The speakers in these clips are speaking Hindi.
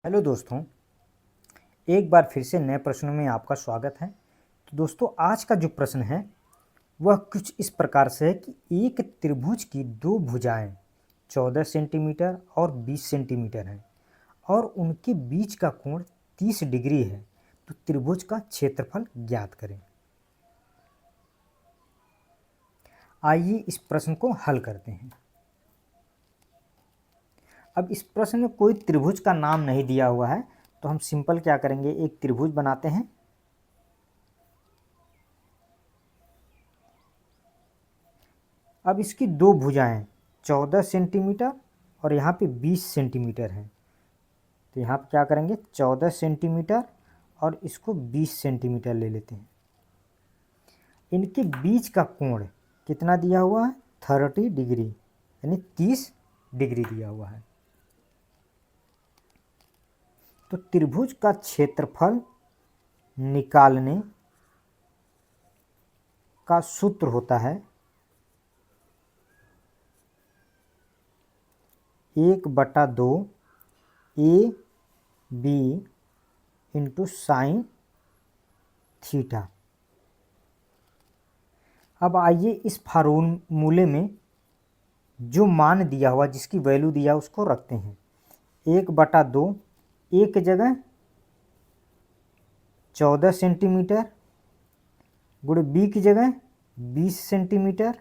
हेलो दोस्तों, एक बार फिर से नए प्रश्नों में आपका स्वागत है। तो दोस्तों, आज का जो प्रश्न है वह कुछ इस प्रकार से है कि एक त्रिभुज की दो भुजाएं 14 सेंटीमीटर और 20 सेंटीमीटर हैं और उनके बीच का कोण 30 डिग्री है। तो त्रिभुज का क्षेत्रफल ज्ञात करें। आइए इस प्रश्न को हल करते हैं। अब इस प्रश्न में कोई त्रिभुज का नाम नहीं दिया हुआ है, तो हम सिंपल क्या करेंगे, एक त्रिभुज बनाते हैं। अब इसकी दो भुजाएं 14 सेंटीमीटर और यहाँ पे 20 सेंटीमीटर हैं। तो यहाँ पे क्या करेंगे, 14 सेंटीमीटर और इसको 20 सेंटीमीटर ले लेते हैं। इनके बीच का कोण कितना दिया हुआ है, 30 डिग्री, यानी 30 डिग्री दिया हुआ है। तो त्रिभुज का क्षेत्रफल निकालने का सूत्र होता है 1/2 A B into sine theta. अब आइए इस फार्मूले में जो मान दिया हुआ, जिसकी वैल्यू दिया उसको रखते हैं। 1/2 ए की जगह 14 सेंटीमीटर गुणे बी की जगह 20 सेंटीमीटर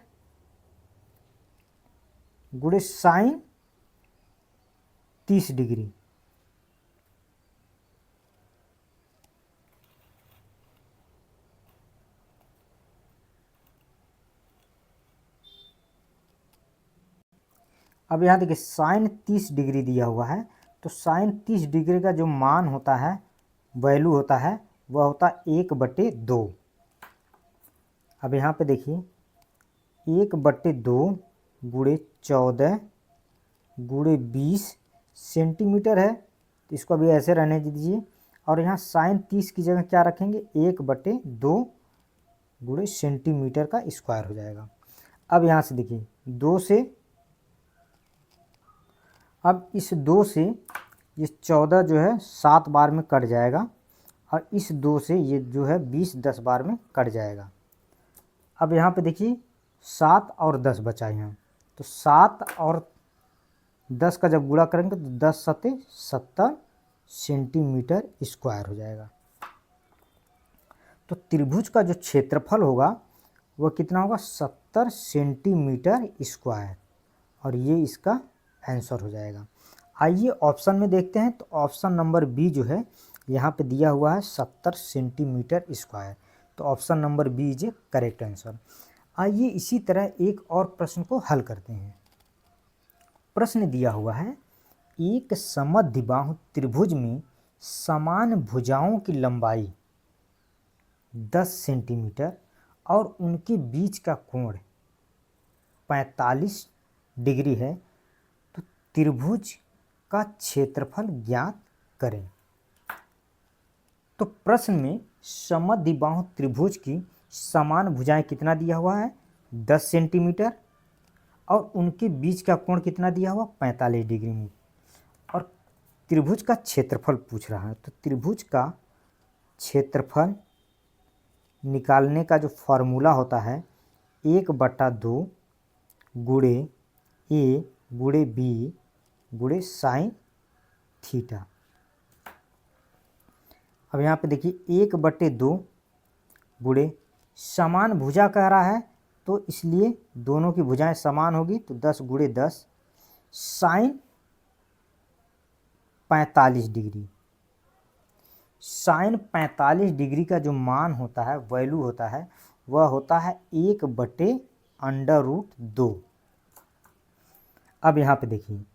गुणे साइन 30 डिग्री। अब यहाँ देखिए साइन 30 डिग्री दिया हुआ है, तो साइन 30 डिग्री का जो मान होता है, वैल्यू होता है, वह होता है 1/2। अब यहाँ पे देखिए 1/2 गुणे 14 गुणे 20 सेंटीमीटर है, तो इसको अभी ऐसे रहने दीजिए। और यहाँ साइन 30 की जगह क्या रखेंगे, 1/2 गुणे सेंटीमीटर का स्क्वायर हो जाएगा। अब यहाँ से देखिए अब इस 2 से ये 14 जो है 7 बार में कट जाएगा, और इस 2 से ये जो है 20 10 बार में कट जाएगा। अब यहाँ पे देखिए 7 और 10 बचा यहाँ, तो 7 और 10 का जब गुणा करेंगे तो 10 सते 70 सेंटीमीटर स्क्वायर हो जाएगा। तो त्रिभुज का जो क्षेत्रफल होगा वह कितना होगा, 70 सेंटीमीटर स्क्वायर, और ये इसका आंसर हो जाएगा। आइए ऑप्शन में देखते हैं। तो ऑप्शन नंबर बी जो है यहाँ पे दिया हुआ है 70 सेंटीमीटर स्क्वायर, तो option number B is a correct answer. आइए इसी तरह एक और प्रश्न को हल करते हैं। प्रश्न दिया हुआ है, एक समद्विबाहु त्रिभुज में समान भुजाओं की लंबाई 10 सेंटीमीटर और उनके बीच का कोण 45 डिग्री है, तो त्रिभुज का क्षेत्रफल ज्ञात करें। तो प्रश्न में समद्विबाहु त्रिभुज की समान भुजाएं कितना दिया हुआ है, 10 सेंटीमीटर, और उनके बीच का कोण कितना दिया हुआ, 45 डिग्री में, और त्रिभुज का क्षेत्रफल पूछ रहा है। तो त्रिभुज का क्षेत्रफल निकालने का जो फॉर्मूला होता है 1/2 गुणे ए गुणे बी गुणे साइन थीटा। अब यहाँ पे देखिए 1/2 गुणे समान भुजा कह रहा है, तो इसलिए दोनों की भुजाएं समान होगी, तो 10 गुणे 10 साइन 45 डिग्री। साइन 45 डिग्री का जो मान होता है, वैल्यू होता है, वह होता है 1/√2। अब यहाँ पे देखिए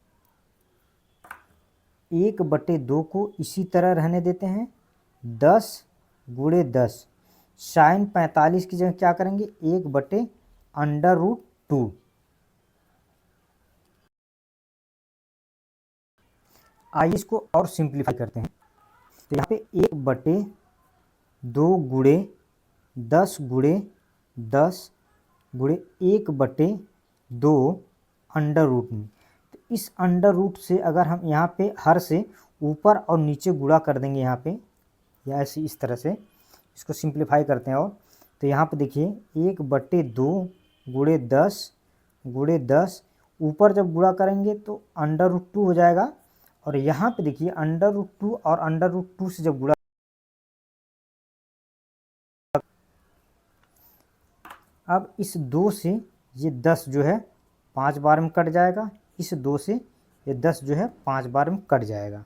1/2 को इसी तरह रहने देते हैं, 10 गुणे 10 साइन 45 की जगह क्या करेंगे, 1/√2। आइए इसको और सिंप्लीफाई करते हैं। तो यहाँ पे 1/2 गुणे 10 गुणे 10 गुणे 1/2 अंडर रूट में। तो इस अंडर रूट से अगर हम यहाँ पे हर से ऊपर और नीचे गुणा कर देंगे यहाँ पे, या ऐसे इस तरह से इसको सिंप्लीफाई करते हैं। और तो यहाँ पे देखिए 1/2 गुणे 10 ऊपर जब गुणा करेंगे तो √2 हो जाएगा। और यहाँ पे देखिए √2 और √2 से जब गुणा, अब इस 2 से ये 10 जो है 5 बार में कट जाएगा, इस 2 से ये 10 जो है 5 बार में कट जाएगा।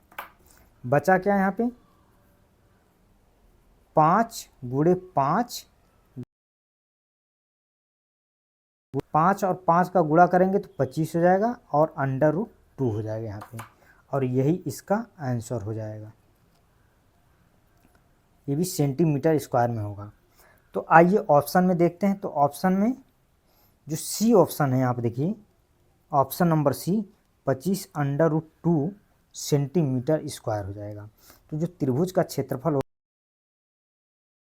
बचा क्या यहाँ पे 5 गुणे 5, 5 और 5 का गुणा करेंगे तो 25 हो जाएगा और √2 हो जाएगा यहाँ पे, और यही इसका आंसर हो जाएगा। ये भी सेंटीमीटर स्क्वायर में होगा। तो आइए ऑप्शन में देखते हैं। तो ऑप्शन में जो सी ऑप्शन है यहाँ पे देखिए, option number C 25 √2 centimetre square हो जाएगा। तो जो त्रिभुज का क्षेत्रफल